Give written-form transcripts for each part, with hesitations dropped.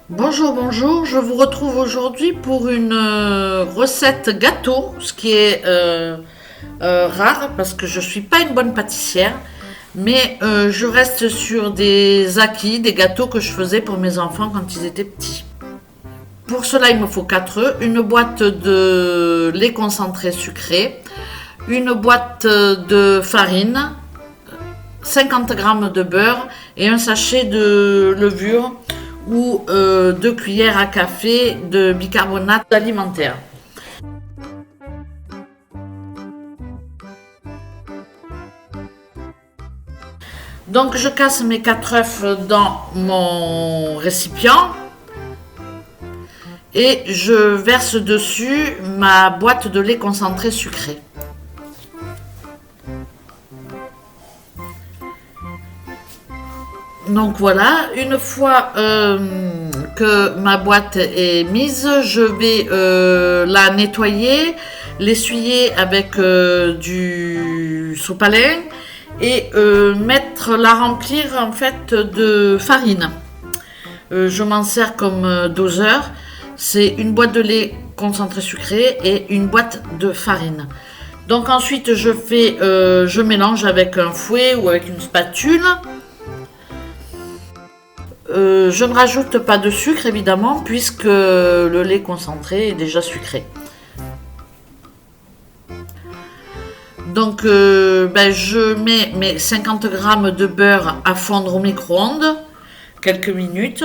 Bonjour, bonjour, je vous retrouve aujourd'hui pour une recette gâteau, ce qui est rare parce que je ne suis pas une bonne pâtissière, mais je reste sur des acquis, des gâteaux que je faisais pour mes enfants quand ils étaient petits. Pour cela, il me faut 4 œufs, une boîte de lait concentré sucré, une boîte de farine, 50 g de beurre et un sachet de levure ou 2 cuillères à café de bicarbonate alimentaire. Donc je casse mes 4 œufs dans mon récipient et je verse dessus ma boîte de lait concentré sucré. Donc voilà, une fois que ma boîte est mise, je vais la nettoyer, l'essuyer avec du sopalin et la remplir en fait de farine. Je m'en sers comme doseur. C'est une boîte de lait concentré sucré et une boîte de farine. Donc ensuite je mélange avec un fouet ou avec une spatule. Je ne rajoute pas de sucre évidemment puisque le lait concentré est déjà sucré. Donc je mets mes 50 g de beurre à fondre au micro-ondes quelques minutes.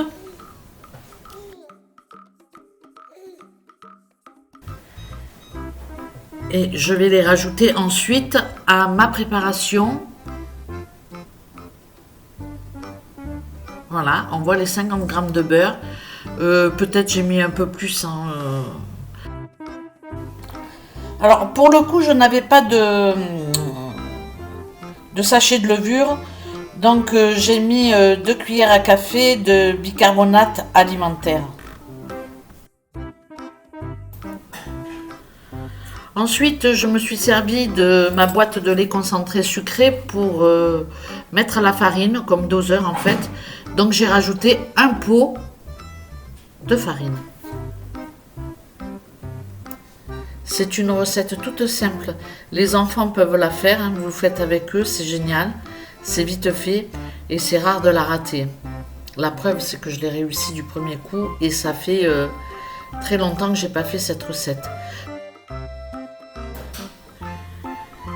Et je vais les rajouter ensuite à ma préparation. Voilà, on voit les 50 g de beurre. Peut-être j'ai mis un peu plus. Alors pour le coup, je n'avais pas de sachet de levure. Donc j'ai mis 2 cuillères à café de bicarbonate alimentaire. Ensuite, je me suis servi de ma boîte de lait concentré sucré pour mettre la farine comme doseur en fait. Donc j'ai rajouté un pot de farine. C'est une recette toute simple. Les enfants peuvent la faire, hein, vous le faites avec eux, c'est génial. C'est vite fait et c'est rare de la rater. La preuve, c'est que je l'ai réussi du premier coup et ça fait très longtemps que j'ai pas fait cette recette.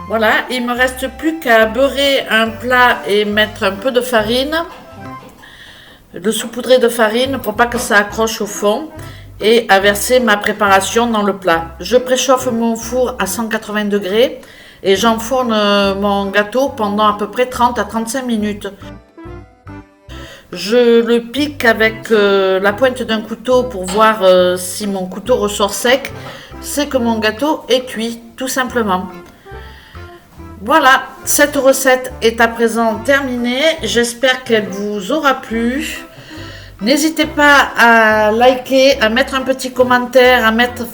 Voilà, il me reste plus qu'à beurrer un plat et mettre un peu de farine, le saupoudrer de farine pour pas que ça accroche au fond et à verser ma préparation dans le plat. Je préchauffe mon four à 180 degrés et j'enfourne mon gâteau pendant à peu près 30 à 35 minutes. Je le pique avec la pointe d'un couteau pour voir si mon couteau ressort sec. C'est que mon gâteau est cuit, tout simplement. Voilà, cette recette est à présent terminée. J'espère qu'elle vous aura plu. N'hésitez pas à liker, à mettre un petit commentaire, à mettre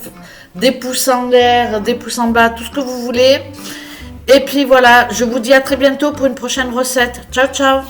des pouces en l'air, des pouces en bas, tout ce que vous voulez. Et puis voilà, je vous dis à très bientôt pour une prochaine recette. Ciao, ciao!